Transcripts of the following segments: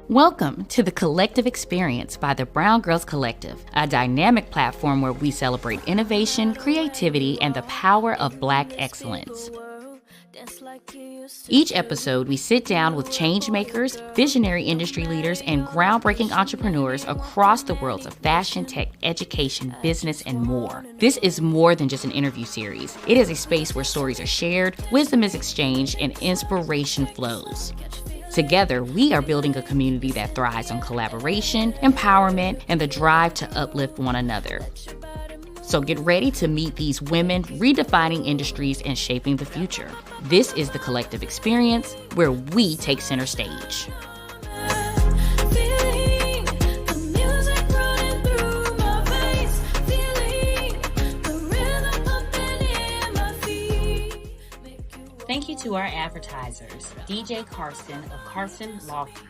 Welcome to the Collective Experience by the Brown Girls Collective, a dynamic platform where we celebrate innovation, creativity, and the power of Black excellence. Each episode, we sit down with change makers, visionary industry leaders, and groundbreaking entrepreneurs across the worlds of fashion, tech, education, business, and more. This is more than just an interview series. It is a space where stories are shared, wisdom is exchanged, and inspiration flows. Together, we are building a community that thrives on collaboration, empowerment, and the drive to uplift one another. So get ready to meet these women redefining industries and shaping the future. This is the Collective Experience, where we take center stage. Thank you to our advertisers, DJ Carson of Carson Law Firm,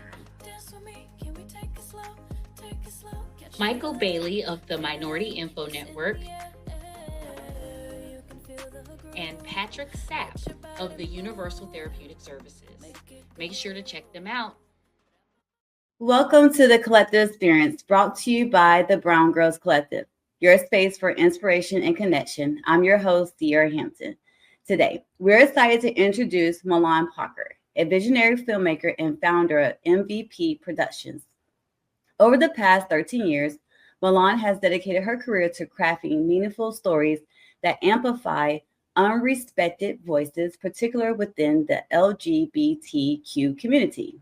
Michael Bailey of the Minority Info Network, and Patrick Sapp of the Universal Therapeutic Services. Make sure to check them out. Welcome to the Collective Experience, brought to you by the Brown Girls Collective, your space for inspiration and connection. I'm your host, Sierra Hampton. Today, we're excited to introduce Milan Parker, a visionary filmmaker and founder of MVP Productions. Over the past 13 years, Milan has dedicated her career to crafting meaningful stories that amplify unrespected voices, particularly within the LGBTQ community.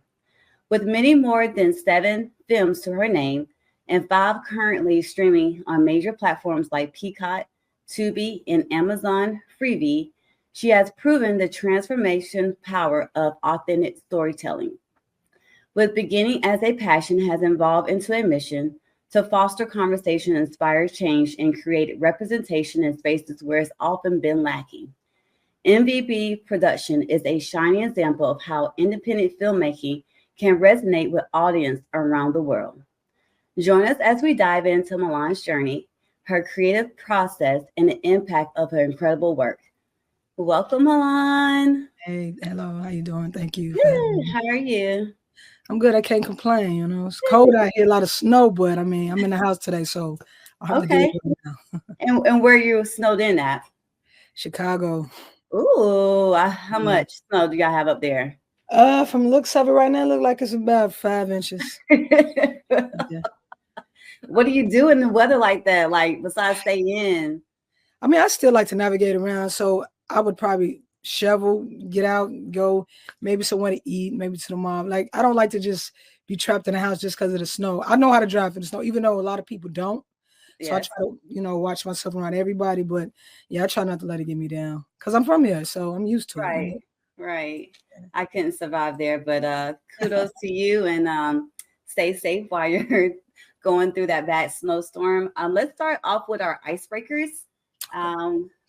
With many more than 7 films to her name and 5 currently streaming on major platforms like Peacock, Tubi, and Amazon Freevee, she has proven the transformation power of authentic storytelling. With beginning as a passion has evolved into a mission to foster conversation, inspire change, and create representation in spaces where it's often been lacking. MVP Production is a shining example of how independent filmmaking can resonate with audience around the world. Join us as we dive into Milan's journey, her creative process, and the impact of her incredible work. Welcome, Milan. Hey, hello. How you doing? Thank you. Good. How are you? I'm good. I can't complain. You know, it's cold out here, a lot of snow, but I mean, I'm in the house today, so I'll have to do it right now. And where you snowed in at? Chicago. Ooh, how much snow do y'all have up there? From the looks of it right now, it looks like it's about 5 inches. Yeah. What do you do in the weather like that? Like besides stay in? I mean, I still like to navigate around, so I would probably shovel, get out, go maybe somewhere to eat, maybe to the mall. Like, I don't like to just be trapped in the house just because of the snow. I know how to drive in the snow, even though a lot of people don't. So I try to, watch myself around everybody. But yeah, I try not to let it get me down because I'm from here, so I'm used to it. Right. I couldn't survive there, but kudos to you, and stay safe while you're going through that bad snowstorm. Let's start off with our icebreakers.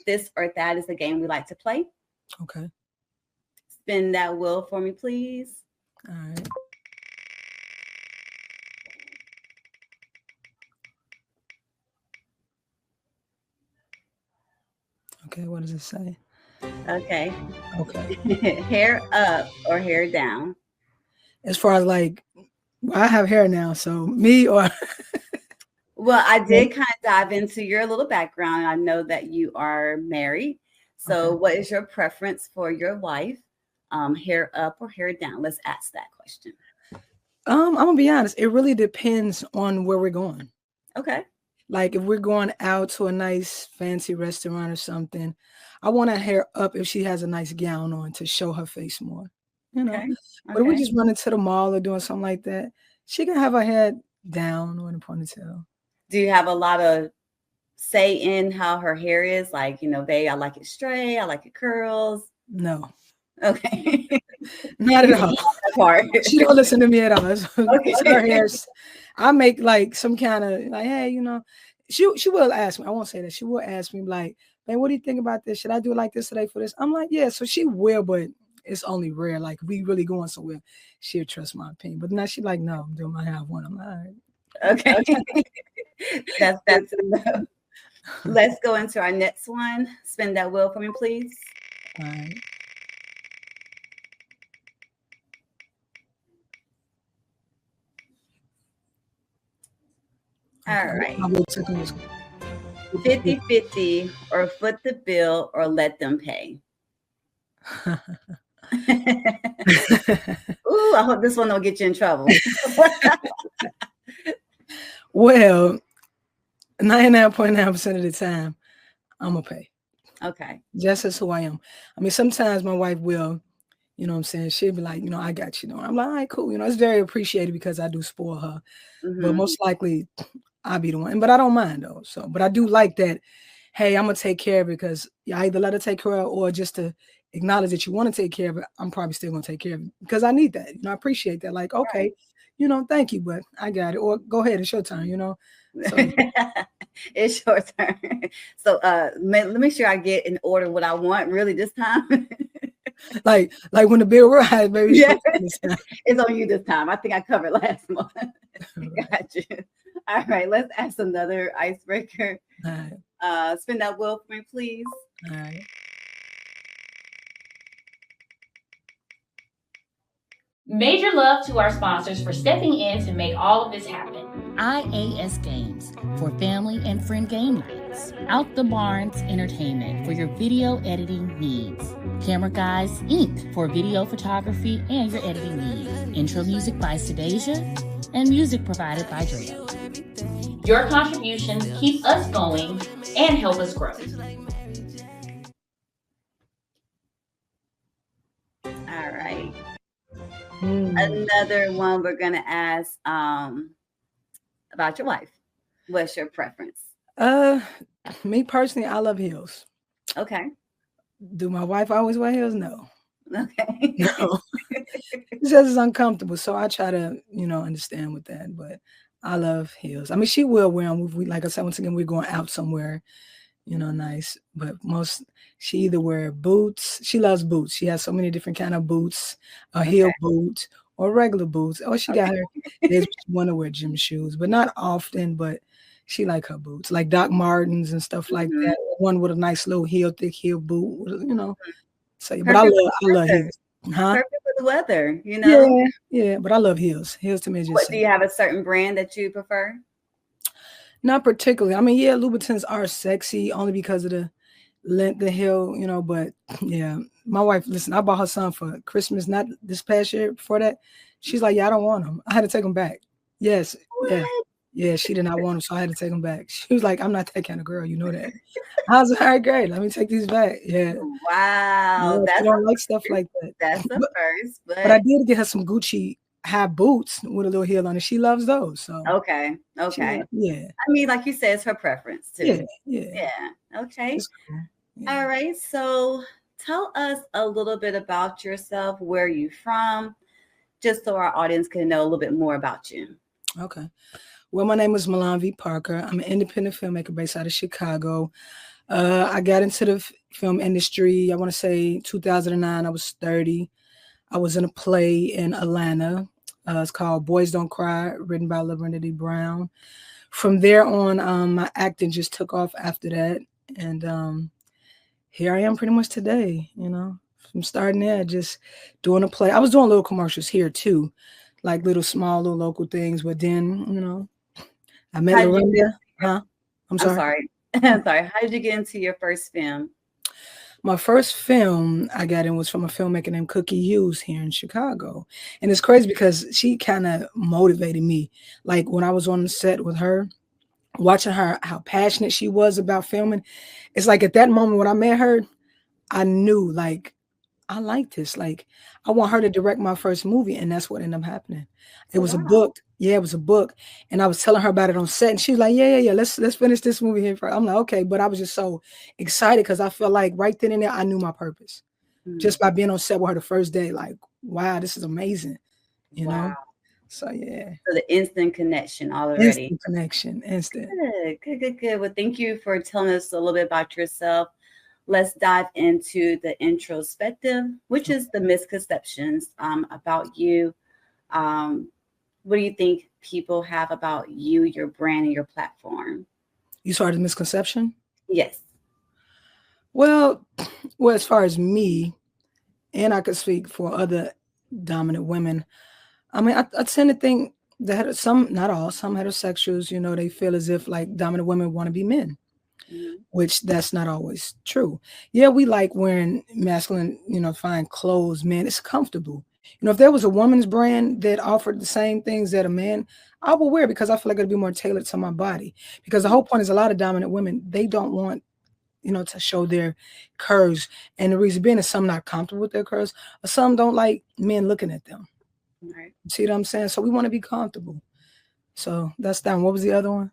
This or that is the game we like to play. Okay. Spin that wheel for me, please. All right. Okay, what does it say? Okay. Okay. Hair up or hair down? As far as like, well, I have hair now, so me or... Well, I did kind of dive into your little background. I know that you are married. So what is your preference for your wife? Hair up or hair down? Let's ask that question. I'm going to be honest. It really depends on where we're going. Okay. Like if we're going out to a nice fancy restaurant or something, I want her hair up if she has a nice gown on to show her face more. Okay. But if we just running to the mall or doing something like that, she can have her hair down or in a ponytail. Do you have a lot of say in how her hair is? Like, babe, I like it straight. I like it curls. No. Okay. Not at all. She don't listen to me at all. Okay. Her hair. I make like some kind of like, hey, she will ask me. I won't say that. She will ask me like, man, what do you think about this? Should I do it like this today for this? I'm like, yeah. So she will, but it's only rare. Like we really going somewhere, she'll trust my opinion. But now she like, no, I'm doing my hair. I'm like, all right. Okay. That's enough. Let's go into our next one. Spin that wheel for me, please. All right. All right. I'll wait 2 seconds. 50-50 or foot the bill or let them pay. Ooh, I hope this one don't get you in trouble. Well, 99.9% of the time, I'm gonna pay. Okay. Just as who I am. I mean, sometimes my wife will, you know what I'm saying? She'll be like, I got you. I'm like, all right, cool. It's very appreciated because I do spoil her. But most likely I'll be the one. But I don't mind though. So, but I do like that. Hey, I'm gonna take care of it because you either let her take care of it or just to acknowledge that you want to take care of it. I'm probably still gonna take care of it because I need that. I appreciate that. Like, okay, thank you, but I got it. Or go ahead, it's your turn. So it's your turn. So let me make sure I get in order what I want really this time. like when the bill rises, baby. Yeah. It's on you this time. I think I covered last month. Got you. All right, let's ask another icebreaker. All right. Spin that wheel for me, please. All right. Major love to our sponsors for stepping in to make all of this happen. IAS Games for family and friend game nights. Out the Barns Entertainment for your video editing needs. Camera Guys Inc. for video photography and your editing needs. Intro music by Sedasia and music provided by Drea. Your contributions keep us going and help us grow. All right. Another one we're gonna ask about your wife. What's your preference? Me personally, I love heels. Okay. Do my wife always wear heels? No. Okay. No. It's just uncomfortable. So I try to, understand with that. But I love heels. I mean, she will wear them. Like I said, once again, we're going out somewhere, nice. But she either wear boots. She loves boots. She has so many different kind of boots, a heel boot or regular boots. Or she got her, she want to wear gym shoes, but not often, but she like her boots, like Doc Martens and stuff like that. One with a nice little thick heel boot, So, but I love heels. Huh? Perfect for the weather, Yeah, but I love heels. Heels to me just. Do you have a certain brand that you prefer? Not particularly. I mean, Louboutins are sexy only because of the length, the heel, but yeah. My wife, listen, I bought her son for Christmas, not this past year. Before that, she's like, yeah, I don't want them. I had to take them back. Yes. What? Yeah, she did not want them, so I had to take them back. She was like, I'm not that kind of girl, you know that. I was like, all right, great. Let me take these back. Yeah. Wow. I don't like stuff like that. That's the first. But I did get her some Gucci high boots with a little heel on it. She loves those. So okay. Yeah. I mean, like you said, it's her preference too. Yeah. Okay. Cool. Yeah. All right. So tell us a little bit about yourself. Where are you from? Just so our audience can know a little bit more about you. Okay. Well, my name is Milan V. Parker. I'm an independent filmmaker based out of Chicago. I got into the film industry, I want to say 2009. I was 30. I was in a play in Atlanta. It's called Boys Don't Cry, written by Lynda D. Brown. From there on, my acting just took off after that. And here I am pretty much today, from starting there, just doing a play. I was doing little commercials here too, like small little local things. But then, I met Lynda. Huh? I'm sorry. I'm sorry. How did you get into your first film? My first film I got in was from a filmmaker named Cookie Hughes here in Chicago. And it's crazy because she kind of motivated me. Like when I was on the set with her, watching her, how passionate she was about filming. It's like at that moment when I met her, I knew like, I like this. Like I want her to direct my first movie. And that's what ended up happening. It was a book. Yeah, it was a book. And I was telling her about it on set. And she was like, yeah. Let's finish this movie here first. I'm like, okay. But I was just so excited because I felt like right then and there, I knew my purpose. Just by being on set with her the first day, like, wow, this is amazing. You know? So yeah. So the instant connection already. Instant connection. Instant. Good. Well, thank you for telling us a little bit about yourself. Let's dive into the introspective, which is the misconceptions about you. What do you think people have about you, your brand, and your platform? You started misconception? Yes. Well, as far as me, and I could speak for other dominant women, I mean, I tend to think some, not all, some heterosexuals, they feel as if like dominant women want to be men, which that's not always true. Yeah, we like wearing masculine, fine clothes, man. It's comfortable. If there was a woman's brand that offered the same things that a man, I will wear because I feel like it'd be more tailored to my body. Because the whole point is a lot of dominant women, they don't want, to show their curves. And the reason being is some not comfortable with their curves, or some don't like men looking at them. Right. See what I'm saying? So we want to be comfortable. So that's that. What was the other one?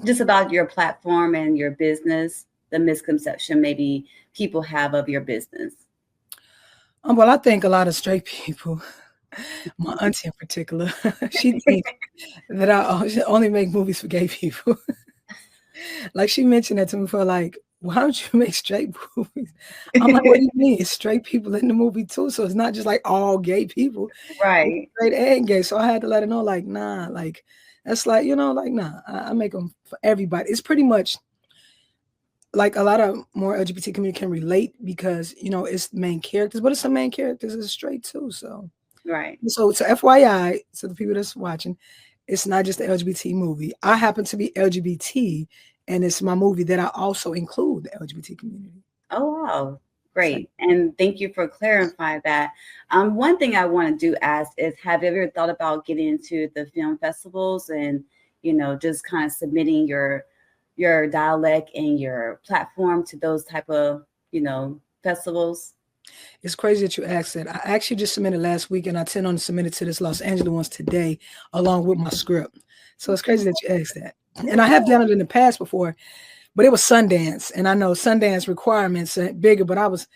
Just about your platform and your business, the misconception maybe people have of your business. Well, I think a lot of straight people, my auntie in particular, she thinks that I only make movies for gay people. Like she mentioned that to me for like, why don't you make straight movies? I'm like, what do you mean? It's straight people in the movie too. So it's not just like all gay people. Right. It's straight and gay. So I had to let her know, like, nah, like that's like, like, nah, I make them for everybody. It's pretty much like a lot of more LGBT community can relate because, it's main characters, but it's some main characters is straight too. So, right. So FYI, so the people that's watching, it's not just the LGBT movie. I happen to be LGBT, and it's my movie that I also include the LGBT community. Oh, wow. Great. And thank you for clarifying that. One thing I want to ask is, have you ever thought about getting into the film festivals and, just kind of submitting your dialect and your platform to those type of, festivals? It's crazy that you asked that. I actually just submitted last week, and I intend on submitting to this Los Angeles ones today, along with my script. So it's crazy that you asked that. And I have done it in the past before, but it was Sundance, and I know Sundance requirements are bigger, but I was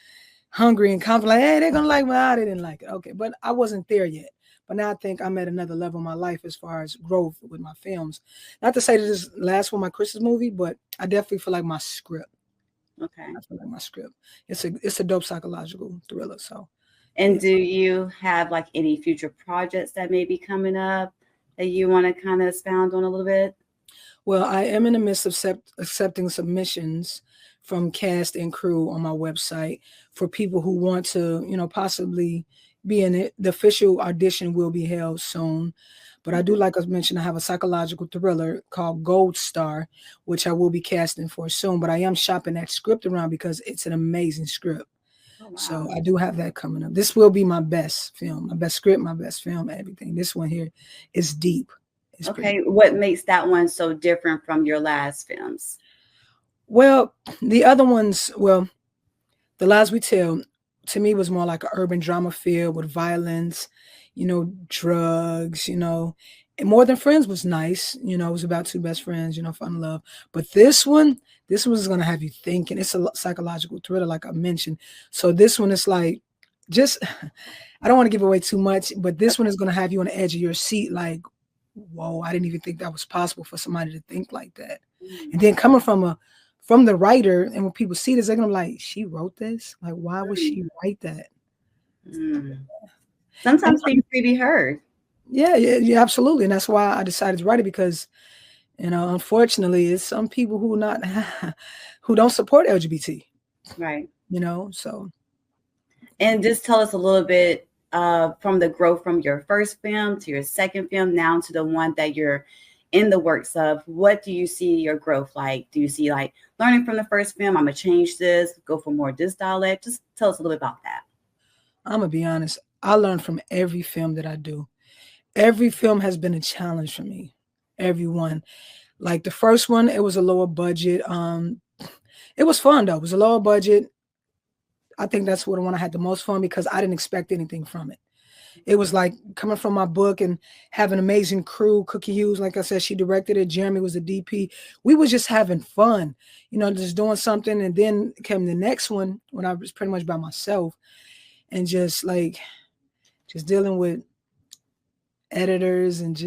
hungry and confident, like, hey, they're gonna like me. They didn't like it. Okay, but I wasn't there yet. But now I think I'm at another level in my life as far as growth with my films. Not to say that this last one, my Christmas movie, but I definitely feel like my script. Okay. I feel like my script. It's a dope psychological thriller. So. And yeah. Do you have like any future projects that may be coming up that you want to kind of expound on a little bit? Well, I am in the midst of accepting submissions from cast and crew on my website for people who want to, possibly be in it. The official audition will be held soon. But I do, like I mentioned, I have a psychological thriller called Gold Star, which I will be casting for soon. But I am shopping that script around because it's an amazing script. Oh, wow. So I do have that coming up. This will be my best film, my best script, my best film, everything. This one here is deep. It's okay. What makes that one so different from your last films? Well, the other ones, The Lies We Tell, to me, was more like an urban drama feel with violence, drugs, and More Than Friends was nice. It was about two best friends, fall in love. But this one's going to have you thinking. It's a psychological thriller, like I mentioned. So this one is like, I don't want to give away too much, but this one is going to have you on the edge of your seat. Like, whoa, I didn't even think that was possible for somebody to think like that. And then coming from the writer, and when people see this, they're gonna be like, she wrote this? Like, why would she write that? Sometimes things need to be heard. Yeah, absolutely. And that's why I decided to write it, because, unfortunately, it's some people who don't support LGBT. Right. So. And just tell us a little bit from the growth from your first film to your second film now to the one that you're in the works of. What do you see your growth like? Do you see like learning from the first film, I'm gonna change this, go for more this dialect? Just tell us a little bit about that. I'm gonna be honest, I learn from every film that I do. Every film has been a challenge for me. Every one. Like the first one, it was a lower budget. It was fun though. It was a lower budget. I think that's what the one I had the most fun, because I didn't expect anything from it. It was like coming from my book and having an amazing crew. Cookie Hughes, like I said, she directed it. Jeremy was the DP. We was just having fun, just doing something. And then came the next one when I was pretty much by myself and just dealing with editors and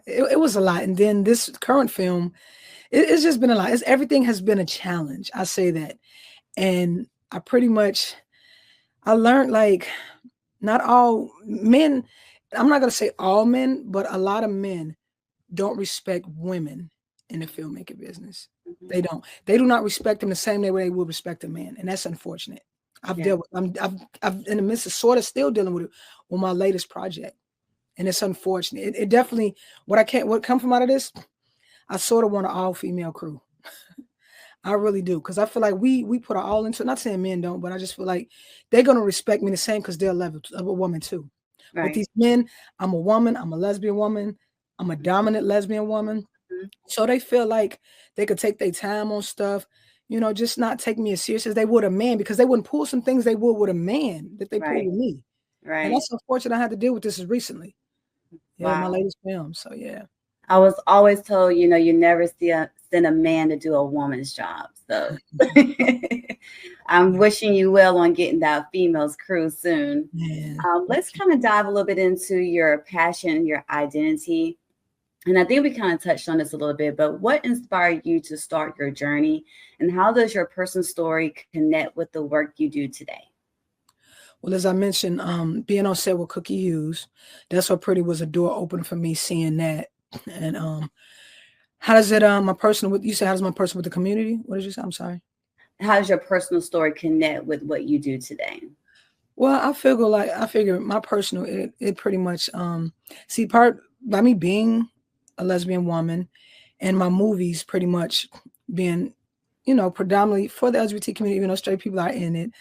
it was a lot. And then this current film, it's just been a lot. Everything has been a challenge. I say that. And I learned like, not all men, I'm not going to say all men, but a lot of men don't respect women in the filmmaking business. Mm-hmm. They don't. They do not respect them the same way they would respect a man. And that's unfortunate. I've dealt with, I'm in the midst of sort of still dealing with it on my latest project. And it's unfortunate. It definitely, what come from out of this, I sort of want an all female crew. I really do. Cause I feel like we put our all into it. Not saying men don't, but I just feel like they're going to respect me the same because they're a level of a woman too. Right. With these men, I'm a woman, I'm a lesbian woman, I'm a dominant lesbian woman. Mm-hmm. So they feel like they could take their time on stuff, just not take me as serious as they would a man, because they wouldn't pull some things they would with a man that they pull with me. Right. And that's unfortunate. I had to deal with this recently. Yeah, wow. My latest film. So yeah. I was always told, you never send a man to do a woman's job. So I'm wishing you well on getting that female's crew soon. Yeah. Let's kind of dive a little bit into your passion, your identity. And I think we kind of touched on this a little bit, but what inspired you to start your journey, and how does your personal story connect with the work you do today? Well, as I mentioned, being on set with Cookie Hughes, that's what pretty was a door open for me, seeing that. And how does it my personal, you said how does my personal with the community? What did you say? I'm sorry. How does your personal story connect with what you do today? Well, I figure my personal, it pretty much part by me being a lesbian woman, and my movies pretty much being, predominantly for the LGBT community, even though straight people are in it.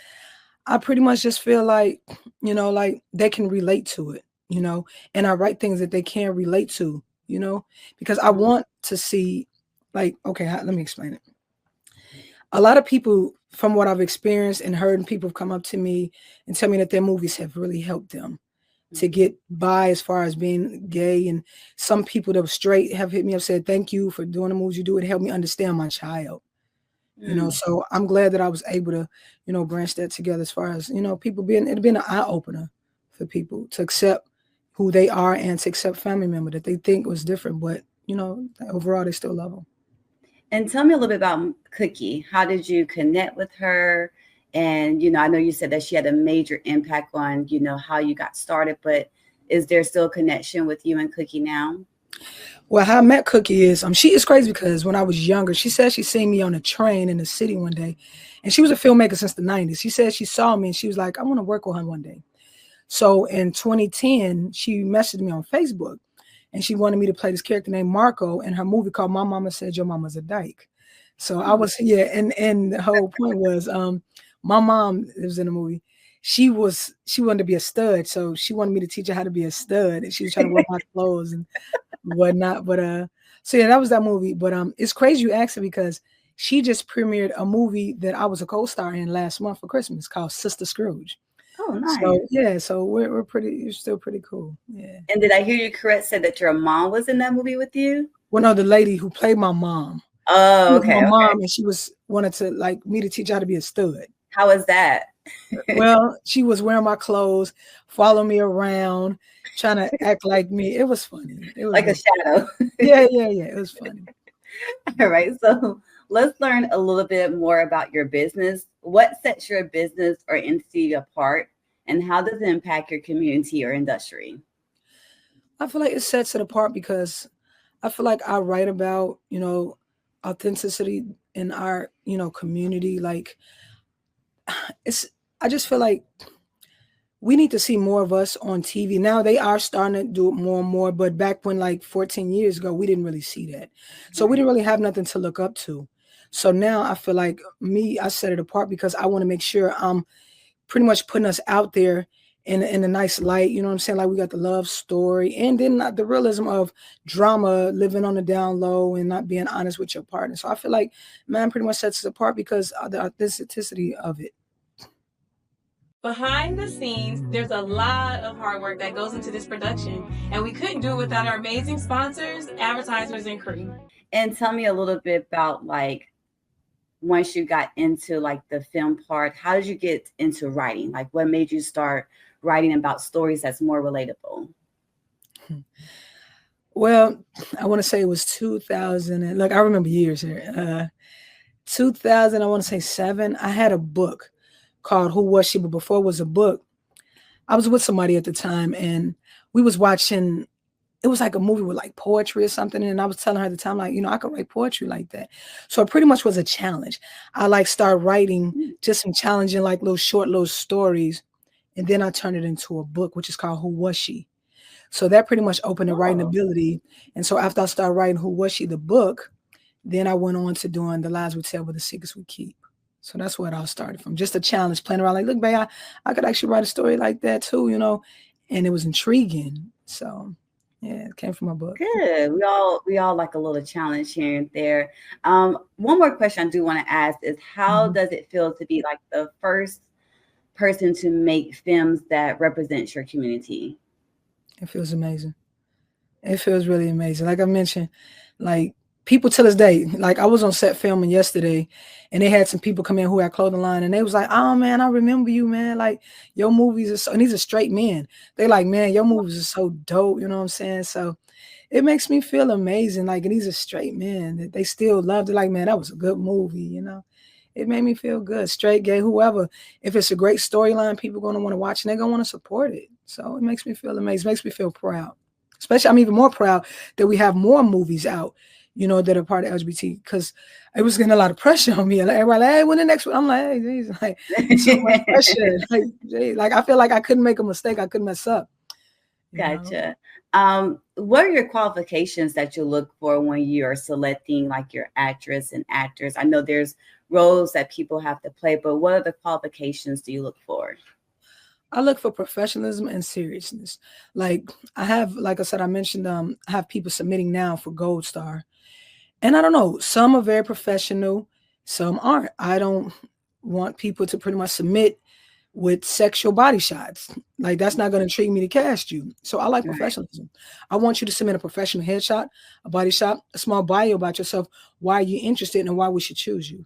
I pretty much just feel like, like they can relate to it, and I write things that they can relate to, because I want to see, like, okay, let me explain it. A lot of people, from what I've experienced and heard, and people have come up to me and tell me that their movies have really helped them to get by as far as being gay. And some people that were straight have hit me up, said, thank you for doing the movies you do. It helped me understand my child. So I'm glad that I was able to, branch that together as far as, people it'd been an eye opener for people to accept who they are and to accept family member that they think was different, but, overall they still love them. And tell me a little bit about Cookie. How did you connect with her? And, I know you said that she had a major impact on, how you got started, but is there still a connection with you and Cookie now? Well, how I met Cookie is, she is crazy because when I was younger, she said she seen me on a train in the city one day, and she was a filmmaker since the 90s. She said she saw me and she was like, I want to work with her one day. So in 2010, she messaged me on Facebook, and she wanted me to play this character named Marco in her movie called My Mama Said Your Mama's a Dyke. So I was, and the whole point was, my mom was in the movie. She wanted to be a stud, so she wanted me to teach her how to be a stud, and she was trying to wear my clothes and whatnot. But so yeah, that was that movie. But it's crazy you asked her, because she just premiered a movie that I was a co-star in last month for Christmas called Sister Scrooge. Oh, nice. So yeah, so we're still pretty cool. Yeah. And did I hear you correct? Said that your mom was in that movie with you? Well, no, the lady who played my mom. Oh, okay. My mom, and she wanted to like me to teach her how to be a stud. How was that? Well, she was wearing my clothes, following me around, trying to act like me. It was funny. It was like a shadow. Yeah. It was funny. All right. So let's learn a little bit more about your business. What sets your business or entity apart, and how does it impact your community or industry? I feel like it sets it apart because I feel like I write about, authenticity in our, community. Like I just feel like we need to see more of us on TV. Now they are starting to do it more and more, but back when like 14 years ago, we didn't really see that. So we didn't really have nothing to look up to. So now I feel like I set it apart because I want to make sure I'm pretty much putting us out there in a nice light. You know what I'm saying? Like we got the love story, and then the realism of drama, living on the down low and not being honest with your partner. So I feel like, man, pretty much sets us apart because of the authenticity of it. Behind the scenes, there's a lot of hard work that goes into this production, and we couldn't do it without our amazing sponsors, advertisers, and crew. And tell me a little bit about, like, once you got into like the film part, how did you get into writing? Like, what made you start writing about stories that's more relatable? Well, I want to say it was 2000. And look, I remember years here. 2000, I want to say 7. I had a book called Who Was She? But before it was a book, I was with somebody at the time, and we was watching. It was like a movie with like poetry or something. And I was telling her at the time, like, I could write poetry like that. So it pretty much was a challenge. I like started writing just some challenging, like little short little stories. And then I turned it into a book, which is called Who Was She? So that pretty much opened the writing ability. And so after I started writing Who Was She, the book, then I went on to doing The Lies We Tell with the Secrets We Keep. So that's where it all started from. Just a challenge, playing around like, look, babe, I could actually write a story like that too, you know, and it was intriguing. So yeah, it came from my book. Good. We all like a little challenge here and there. One more question I do want to ask is, how does it feel to be like the first person to make films that represents your community? It feels amazing. It feels really amazing. Like I mentioned, like people to this day, like I was on set filming yesterday and they had some people come in who had clothing line and they was like, oh man, I remember you, man. Like your movies are so, and these are straight men. They like, man, your movies are so dope. You know what I'm saying? So it makes me feel amazing. Like, and these are straight men that they still loved it. Like, man, that was a good movie, you know? It made me feel good. Straight, gay, whoever. If it's a great storyline, people are going to want to watch and they're going to want to support it. So it makes me feel amazing. It makes me feel proud. Especially, I'm even more proud that we have more movies out, you know, that are part of LGBT, because it was getting a lot of pressure on me. Like, everybody, like, hey, when the next one? I'm like, hey, geez, like, so much pressure. Like, I feel like I couldn't make a mistake. I couldn't mess up. Gotcha. What are your qualifications that you look for when you're selecting like your actress and actors? I know there's roles that people have to play, but what other qualifications do you look for? I look for professionalism and seriousness. Like I have, like I said, I mentioned, I have people submitting now for Gold Star. And I don't know, some are very professional, some aren't. I don't want people to pretty much submit with sexual body shots. Like that's not going to intrigue me to cast you. So I like professionalism. I want you to submit a professional headshot, a body shot, a small bio about yourself, why you're interested and why we should choose you.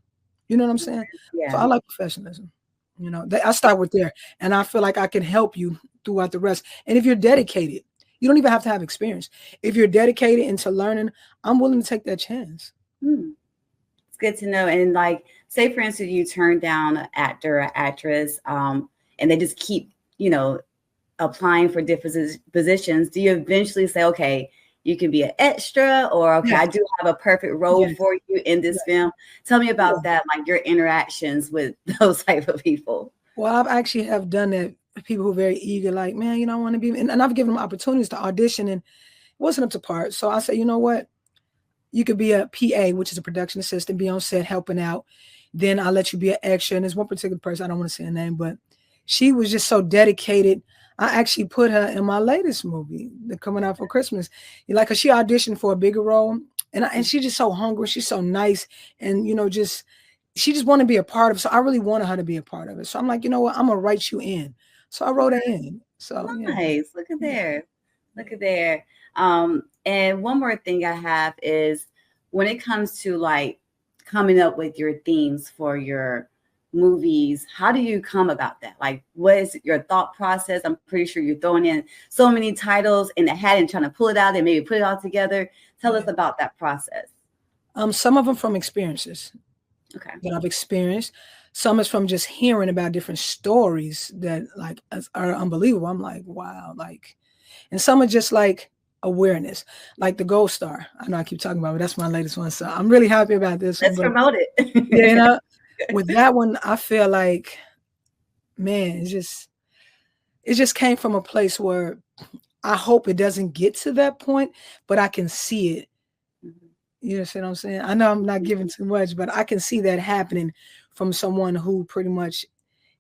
You know what I'm saying? Yeah. So I like professionalism. You know, I start with there, and I feel like I can help you throughout the rest. And if you're dedicated, you don't even have to have experience. If you're dedicated into learning, I'm willing to take that chance. It's good to know. And like, say for instance, you turn down an actor or actress, and they just keep, you know, applying for different positions. Do you eventually say, okay, you can be an extra, or okay, I do have a perfect role for you in this film? Tell me about that, like your interactions with those type of people. Well, I've actually have done that. People who are very eager, like, man, you know, I want to be, and I've given them opportunities to audition, and it wasn't up to par. So I said, you know what? You could be a PA, which is a production assistant, be on set helping out. Then I'll let you be an extra. And there's one particular person, I don't want to say her name, but she was just so dedicated. I actually put her in my latest movie that's coming out for Christmas. Like, 'cause she auditioned for a bigger role, and she's just so hungry. She's so nice, and you know, she just want to be a part of it. So I really wanted her to be a part of it. So I'm like, you know what? I'm gonna write you in. So I wrote her in. So nice. Look at there. Look at there. And one more thing I have is, when it comes to like coming up with your themes for your movies, how do you come about that? Like, what is your thought process? I'm pretty sure you're throwing in so many titles in the hat and trying to pull it out and maybe put it all together. Tell us about that process. Some of them from experiences that I've experienced. Some is from just hearing about different stories that like are unbelievable. I'm like, wow, like, and some are just like awareness, like the Gold Star. I know I keep talking about it, but that's my latest one. So I'm really happy about this. Let's promote it. Yeah, you know, with that one, I feel like, man, it just came from a place where I hope it doesn't get to that point, but I can see it. You know what I'm saying? I know I'm not giving too much, but I can see that happening from someone who pretty much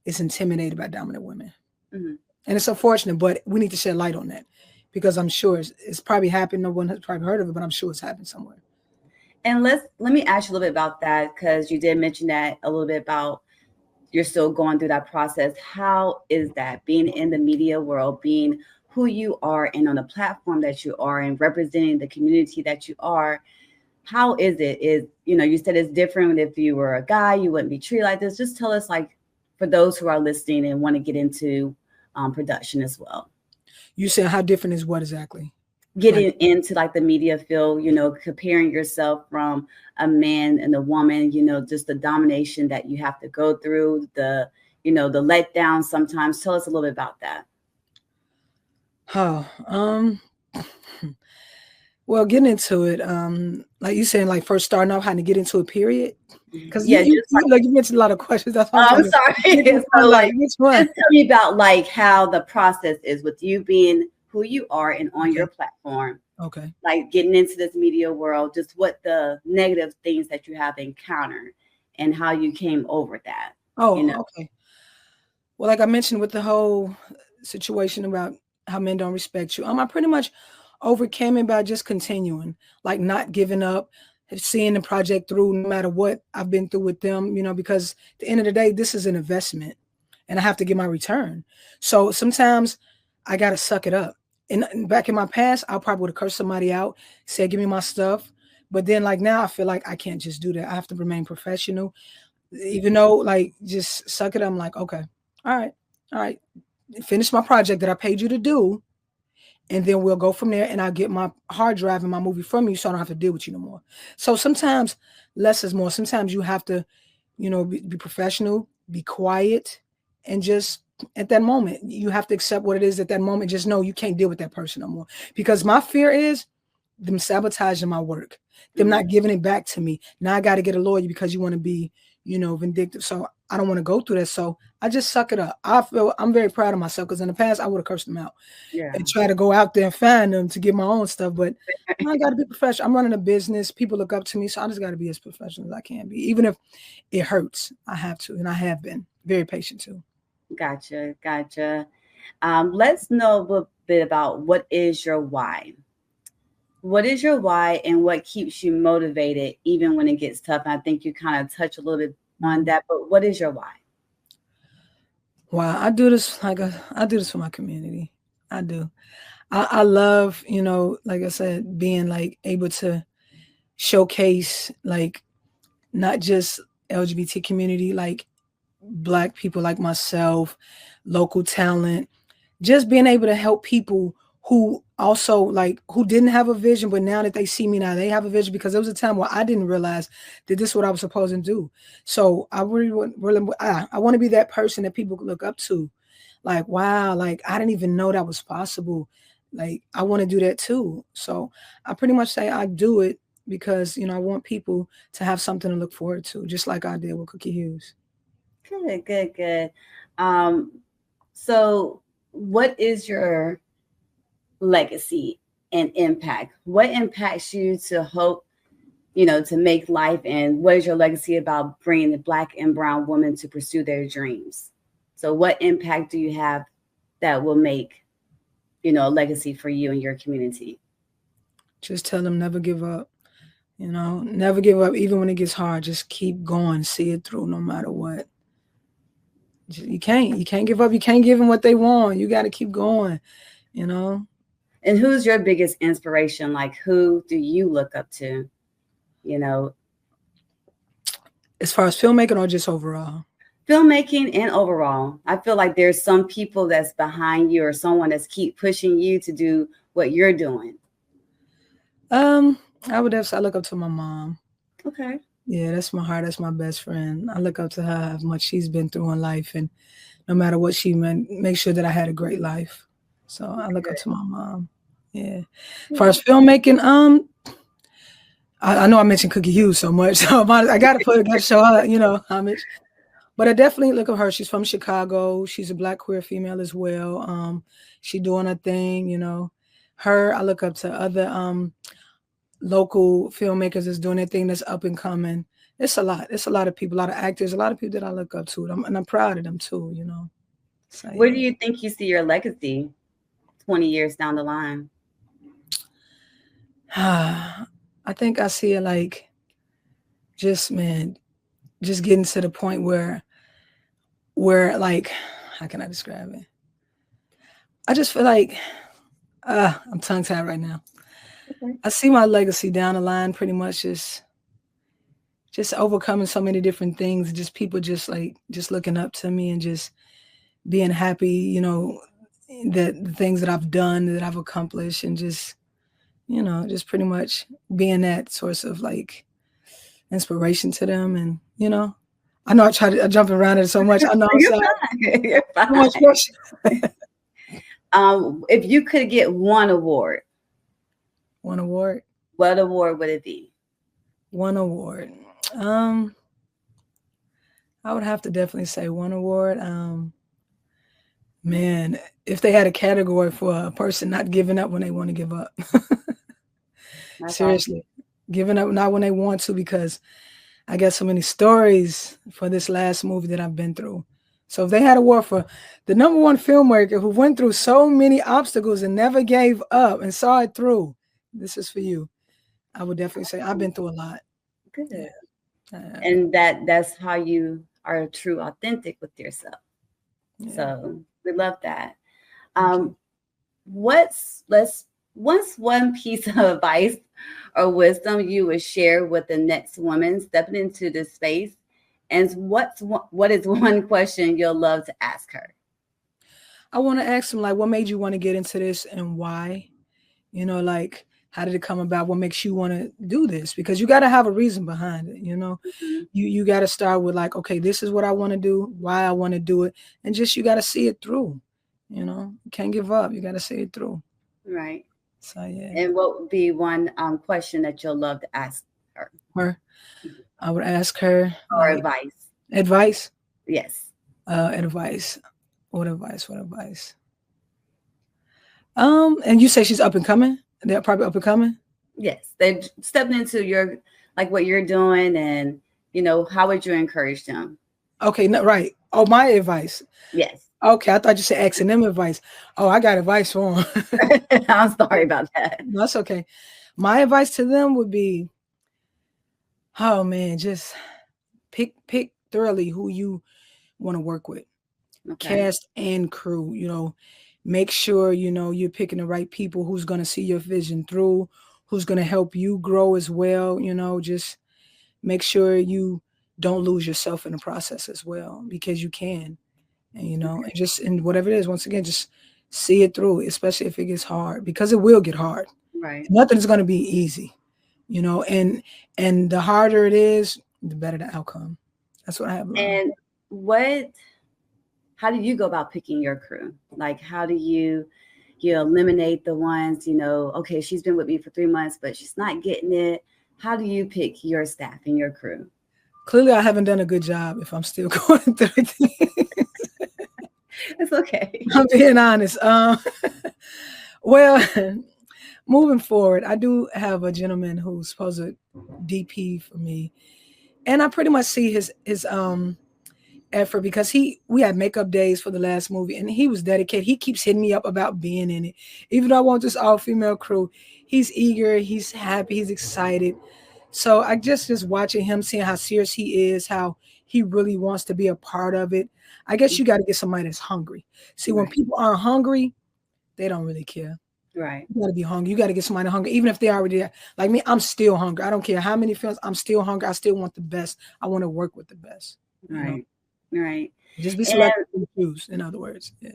is intimidated by dominant women. And it's unfortunate, but we need to shed light on that, because I'm sure it's probably happened. No one has probably heard of it, but I'm sure it's happened somewhere. And let me ask you a little bit about that, because you did mention that a little bit about you're still going through that process. How is that, being in the media world, being who you are and on the platform that you are and representing the community that you are? How is it? You know, you said it's different. If you were a guy, you wouldn't be treated like this. Just tell us, like, for those who are listening and want to get into production as well. You said how different is what exactly? Getting into like the media field, you know, comparing yourself from a man and a woman, you know, just the domination that you have to go through, the, you know, the letdown sometimes. Tell us a little bit about that. Well, getting into it, like you saying, like first starting off, how to get into a period. Because you mentioned a lot of questions. That's why I'm sorry. So, like, which one? Just tell me about like how the process is with you being who you are and on your platform. Okay. Like getting into this media world, just what the negative things that you have encountered and how you came over that. Okay. Well, like I mentioned with the whole situation about how men don't respect you, I pretty much overcame it by just continuing, like not giving up, seeing the project through no matter what I've been through with them, because at the end of the day, this is an investment and I have to get my return. So sometimes I got to suck it up. And back in my past, I probably would have cursed somebody out, said, give me my stuff. But then like now I feel like I can't just do that. I have to remain professional, even though like just suck it up. I'm like, okay, all right. Finish my project that I paid you to do. And then we'll go from there and I'll get my hard drive and my movie from you so I don't have to deal with you no more. So sometimes less is more. Sometimes you have to, be professional, be quiet, and just at that moment, you have to accept what it is at that moment. Just know you can't deal with that person no more. Because my fear is them sabotaging my work, them not giving it back to me. Now I got to get a lawyer because you want to be, vindictive. So I don't want to go through that. So I just suck it up. I'm very proud of myself because in the past I would have cursed them out and try to go out there and find them to get my own stuff. But I got to be professional. I'm running a business. People look up to me. So I just got to be as professional as I can be. Even if it hurts, I have to. And I have been very patient too. Gotcha. Let's know a little bit about what is your why. What is your why and what keeps you motivated even when it gets tough? And I think you kind of touch a little bit on that, but what is your why? Wow, I do this for my community. I do. I love, like I said, being like able to showcase like not just LGBT community, like Black people like myself, local talent, just being able to help people who also like who didn't have a vision, but now that they see me now, they have a vision because there was a time where I didn't realize that this is what I was supposed to do. So I I want to be that person that people look up to. Like, wow, like I didn't even know that was possible. Like I want to do that too. So I pretty much say I do it because, I want people to have something to look forward to, just like I did with Cookie Hughes. Good. So what is your legacy and impact? What impacts you to hope, to make life, and what is your legacy about bringing the Black and brown women to pursue their dreams? So what impact do you have that will make, a legacy for you and your community? Just tell them never give up, never give up. Even when it gets hard, just keep going, see it through no matter what. You can't give up. You can't give them what they want. You got to keep going, And who's your biggest inspiration? Like, who do you look up to? As far as filmmaking or just overall? Filmmaking and overall. I feel like there's some people that's behind you or someone that's keep pushing you to do what you're doing. I would have to say I look up to my mom. Okay. Yeah, that's my heart. That's my best friend. I look up to her, how much she's been through in life, and no matter what she meant, make sure that I had a great life. So I look up to my mom. Yeah. As far as filmmaking, I know I mentioned Cookie Hughes so much, so I gotta show her, homage. But I definitely look at her. She's from Chicago. She's a Black queer female as well. She doing her thing, Her, I look up to other local filmmakers that's doing their thing that's up and coming. It's a lot. It's a lot of people, a lot of actors, a lot of people that I look up to. And I'm proud of them too, So, where do you think you see your legacy 20 years down the line? I think I see it like just getting to the point where like, how can I describe it? I just feel like I'm tongue tied right now. Okay. I see my legacy down the line pretty much just overcoming so many different things, just people just looking up to me and just being happy, that the things that I've done, that I've accomplished, and just, just pretty much being that source of like inspiration to them. And, I know I jump around it so much. I know You're fine. If you could get one award. One award? What award would it be? One award. I would have to definitely say one award. Man, if they had a category for a person not giving up when they want to give up. Seriously, giving up not when they want to, because I got so many stories for this last movie that I've been through. So if they had a award for the #1 filmmaker who went through so many obstacles and never gave up and saw it through, this is for you. I would definitely say I've been through a lot. Good. Yeah. And that's how you are true, authentic with yourself. Yeah. So we love that. What's one piece of advice or wisdom you would share with the next woman stepping into this space? And what is one question you'll love to ask her? I want to ask them, like, what made you want to get into this and why? You know, like, how did it come about? What makes you want to do this? Because you got to have a reason behind it. You know, you got to start with like, okay, this is what I want to do, why I want to do it. And just, you got to see it through. You know, you can't give up. You got to see it through. Right. So, yeah. And what would be one question that you'll love to ask her? I would ask her. Or advice. Advice? Yes. Advice. What advice? And you say she's up and coming? They're probably up and coming? Yes. They're stepping into what you're doing, and, you know, how would you encourage them? Okay, no, right. Oh, my advice. Yes. Okay, I thought you said asking them advice. Oh, I got advice for them. I'm sorry about that. No, that's okay. My advice to them would be, oh man, just pick thoroughly who you want to work with. Okay. Cast and crew, you know, make sure, you know, you're picking the right people who's going to see your vision through, who's going to help you grow as well. You know, just make sure you don't lose yourself in the process as well, because you can. And, you know, and whatever it is, once again, just see it through, especially if it gets hard, because it will get hard. Right. Nothing's going to be easy, you know, and the harder it is, the better the outcome. That's what I have learned. And how do you go about picking your crew? Like, how do you eliminate the ones, you know, okay, she's been with me for 3 months, but she's not getting it. How do you pick your staff and your crew? Clearly, I haven't done a good job if I'm still going through it. It's okay. I'm being honest. Well, moving forward, I do have a gentleman who's supposed to DP for me, and I pretty much see his effort, because we had makeup days for the last movie, and he was dedicated. He keeps hitting me up about being in it, even though I want this all-female crew. He's eager, he's happy, he's excited. So I just watching him, seeing how serious he is, how he really wants to be a part of it. I guess you got to get somebody that's hungry. See, when people aren't hungry, they don't really care. Right. You got to be hungry. You got to get somebody hungry, even if they already there. Like me, I'm still hungry. I don't care how many films. I'm still hungry. I still want the best. I want to work with the best. Right. You know? Right. Just be selective and choose, in other words. Yeah.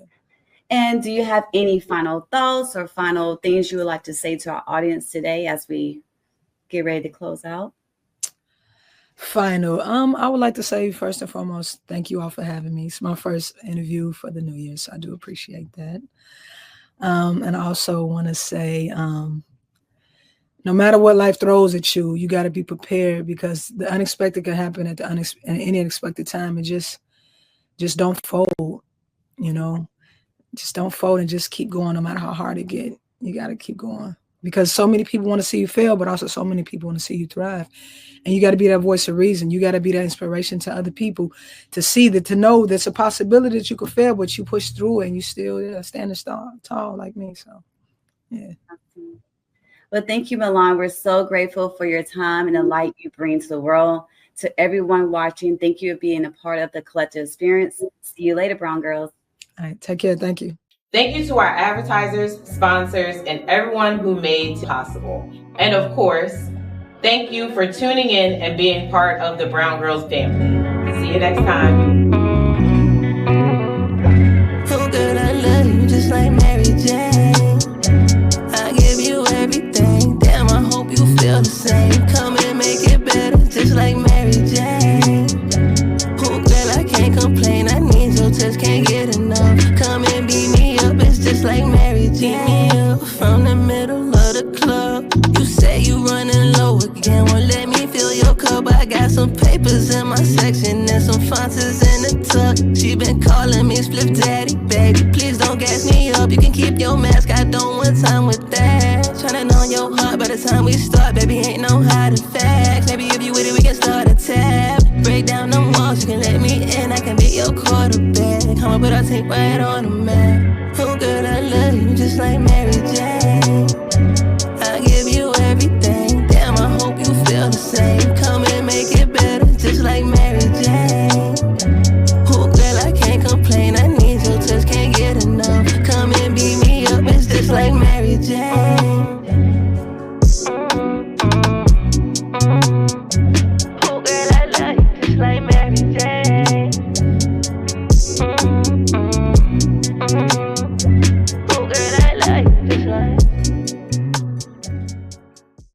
And do you have any final thoughts or final things you would like to say to our audience today as we get ready to close out? Final. I would like to say, first and foremost, thank you all for having me. It's my first interview for the New Year, so I do appreciate that. And I also want to say, no matter what life throws at you, you got to be prepared, because the unexpected can happen at any unexpected time. And just don't fold, you know. Just don't fold and just keep going no matter how hard it get. You got to keep going, because so many people want to see you fail, but also so many people want to see you thrive. And you got to be that voice of reason. You got to be that inspiration to other people to see that, to know there's a possibility that you could fail, but you push through and you still standing tall like me. So, yeah. Well, thank you, Milan. We're so grateful for your time and the light you bring to the world. To everyone watching, thank you for being a part of the collective experience. See you later, Brown Girls. All right. Take care. Thank you. Thank you to our advertisers, sponsors, and everyone who made it possible. And of course, thank you for tuning in and being part of the Brown Girls family. See you next time. Oh, girl, I love you just like Mary Jane. I give you everything. Damn, I hope you feel the same. Come and make it better, just like Mary Jane. Oh, girl, I can't complain. I need your touch, can't get enough. Come and beat me up, it's just like Mary Jane. From the middle of the club, you say you running low again. Well, let me fill your cup. I got some papers in my section and some fonts in the tuck. She been calling me Spliff Daddy, baby, please. one time with that. Tryna know your heart by the time we start, baby, ain't no hiding facts. Maybe if you with it, we can start a tab. Break down them walls, you can let me in, I can be your quarterback. Come on, put our team right on the map. Oh girl, I love you just like Mary Jane.